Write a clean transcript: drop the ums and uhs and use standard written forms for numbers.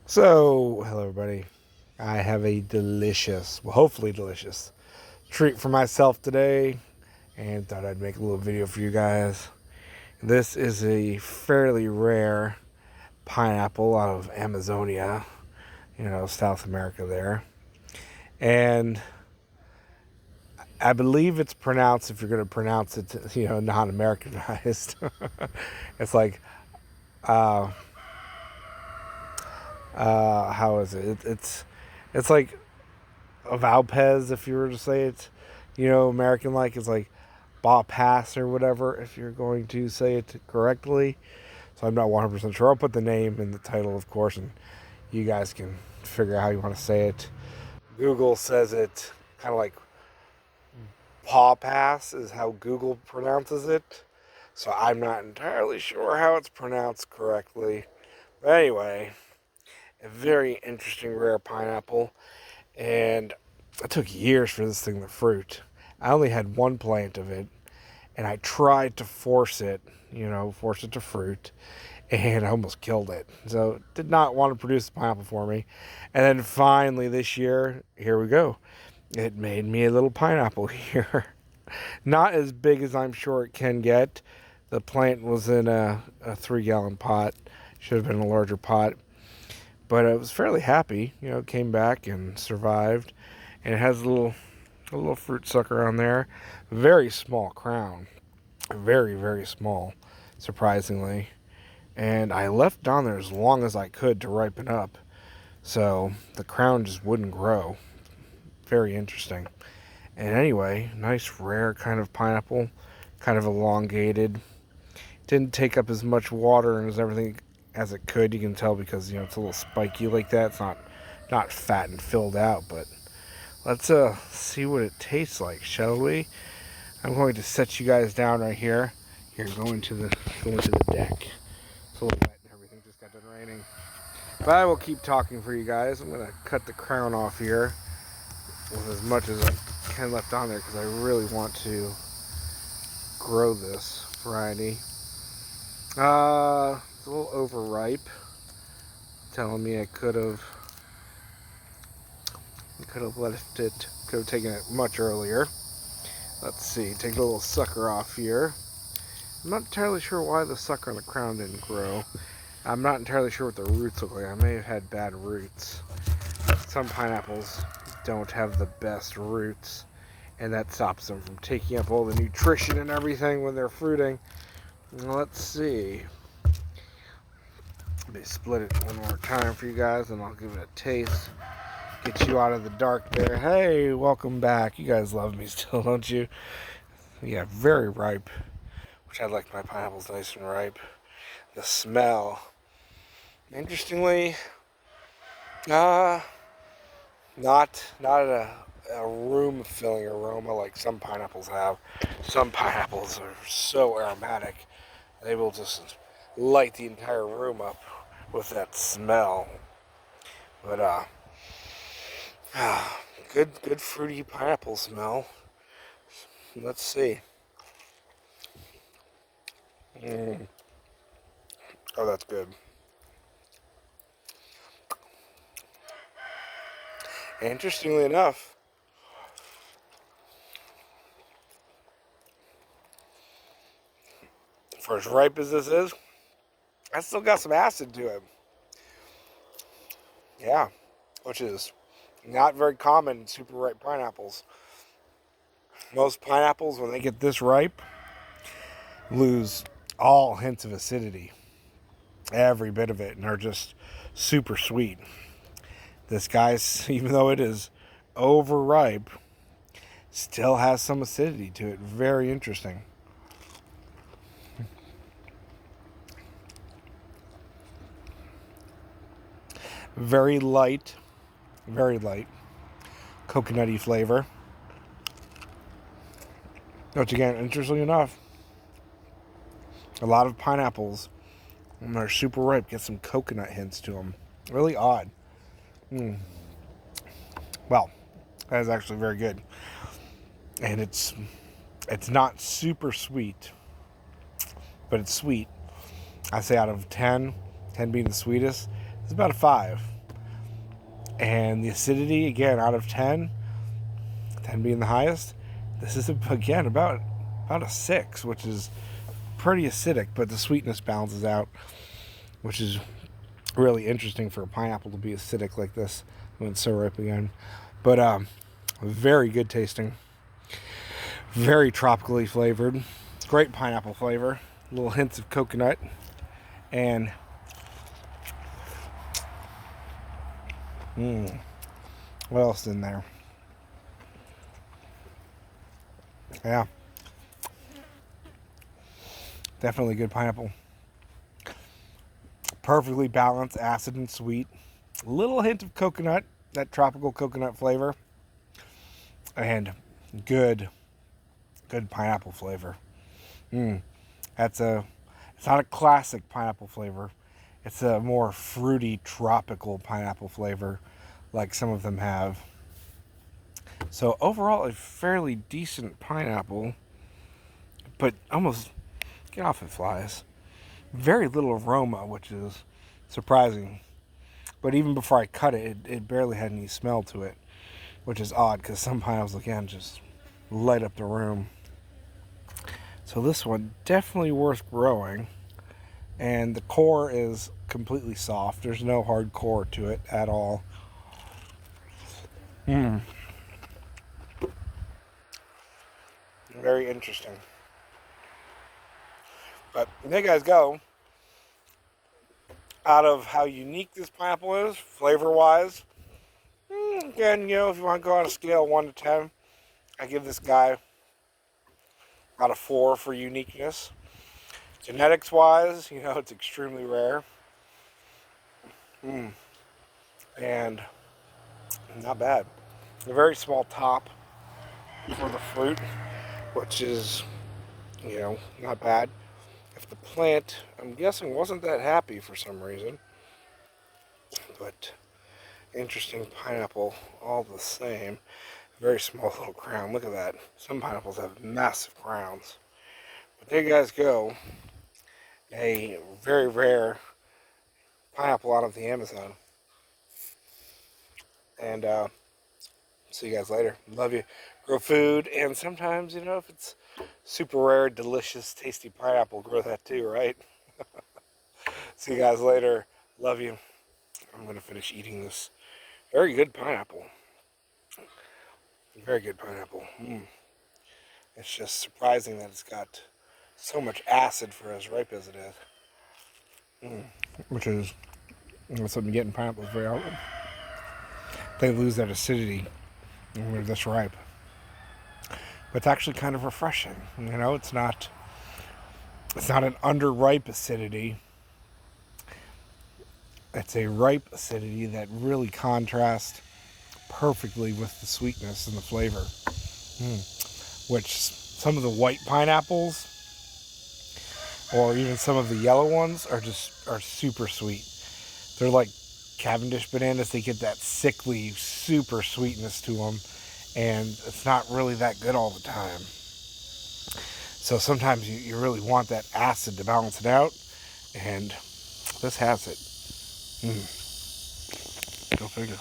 So, hello everybody. I have a delicious, well, hopefully delicious treat for myself today and thought I'd make a little video for you guys. This is a fairly rare pineapple out of Amazonia, South America there. And I believe it's pronounced, if you're going to pronounce it, non-Americanized. It's like, uh, how is it? It's like a Valpez, if you were to say it, American like. It's like Ba Pass or whatever, if you're going to say it correctly. So I'm not 100% sure. I'll put the name in the title, of course, and you guys can figure out how you want to say it. Google says it kind of like Paw Pass is how Google pronounces it. So I'm not entirely sure how it's pronounced correctly. But anyway, a very interesting rare pineapple. And it took years for this thing to fruit. I only had one plant of it, and I tried to force it to fruit, and I almost killed it. So it did not want to produce a pineapple for me. And then finally this year, here we go. It made me a little pineapple here. Not as big as I'm sure it can get. The plant was in a 3-gallon pot. Should have been a larger pot. But I was fairly happy. Came back and survived. And it has a little fruit sucker on there. Very small crown. Very, very small, surprisingly. And I left down there as long as I could to ripen up. So the crown just wouldn't grow. Very interesting. And anyway, nice rare kind of pineapple. Kind of elongated. Didn't take up as much water and as everything as it could. You can tell because it's a little spiky like that. It's not fat and filled out, but let's see what it tastes like, shall we? I'm going to set you guys down right here. Here, go into the deck. It's a little wet and everything. Just got done raining. But I will keep talking for you guys. I'm gonna cut the crown off here with as much as I can left on there because I really want to grow this variety. It's a little overripe. Telling me I could have left it. Could have taken it much earlier. Let's see. Take the little sucker off here. I'm not entirely sure why the sucker on the crown didn't grow. I'm not entirely sure what the roots look like. I may have had bad roots. Some pineapples don't have the best roots, and that stops them from taking up all the nutrition and everything when they're fruiting. Let's see. Let me split it one more time for you guys, and I'll give it a taste. Get you out of the dark there. Hey, welcome back. You guys love me still, don't you? Yeah, very ripe, which I like my pineapples nice and ripe. The smell. Interestingly, not a room-filling aroma like some pineapples have. Some pineapples are so aromatic, they will just light the entire room up with that smell. But good fruity pineapple smell. Let's see. Oh, that's good. Interestingly enough, for as ripe as this is, I still got some acid to it. Yeah, which is not very common in super ripe pineapples. Most pineapples, when they get this ripe, lose all hints of acidity. Every bit of it, and are just super sweet. This guy's, even though it is overripe, still has some acidity to it. Very interesting. Very light, coconutty flavor. Which again, interestingly enough, a lot of pineapples, when they're super ripe, get some coconut hints to them. Really odd. Well, that is actually very good. And it's not super sweet, but it's sweet. I say out of 10, 10 being the sweetest, it's about a 5. And the acidity, again, out of 10, 10 being the highest, this is, again, about a 6, which is pretty acidic, but the sweetness balances out, which is really interesting for a pineapple to be acidic like this when it's so ripe again. But very good tasting, very tropically flavored, great pineapple flavor, little hints of coconut, and what else is in there? Yeah, definitely good pineapple. Perfectly balanced, acid and sweet. A little hint of coconut, that tropical coconut flavor, and good pineapple flavor. It's not a classic pineapple flavor. It's a more fruity, tropical pineapple flavor, like some of them have. So overall, a fairly decent pineapple, but almost, get off it, flies. Very little aroma, which is surprising. But even before I cut it, it barely had any smell to it, which is odd because some pineapples, again, just light up the room. So this one, definitely worth growing. And the core is completely soft. There's no hard core to it at all. Very interesting. But there you guys go. Out of how unique this pineapple is, flavor-wise, again, if you want to go on a scale of 1 to 10, I give this guy about a 4 for uniqueness. Genetics-wise, it's extremely rare. And not bad. A very small top for the fruit, which is, not bad. If the plant, I'm guessing, wasn't that happy for some reason. But interesting pineapple all the same. Very small little crown. Look at that. Some pineapples have massive crowns. But there you guys go. A very rare pineapple out of the Amazon. And see you guys later. Love you. Grow food, and sometimes, if it's super rare, delicious, tasty pineapple, grow that too, right? See you guys later. Love you. I'm going to finish eating this very good pineapple. Very good pineapple. It's just surprising that it's got so much acid for as ripe as it is. Which is something you get in pineapples very often. They lose that acidity when they're this ripe. But it's actually kind of refreshing. It's not an underripe acidity. It's a ripe acidity that really contrasts perfectly with the sweetness and the flavor. Which some of the white pineapples, or even some of the yellow ones, are super sweet. They're like Cavendish bananas. They get that sickly, super sweetness to them, and it's not really that good all the time. So sometimes you really want that acid to balance it out, and this has it. Go figure.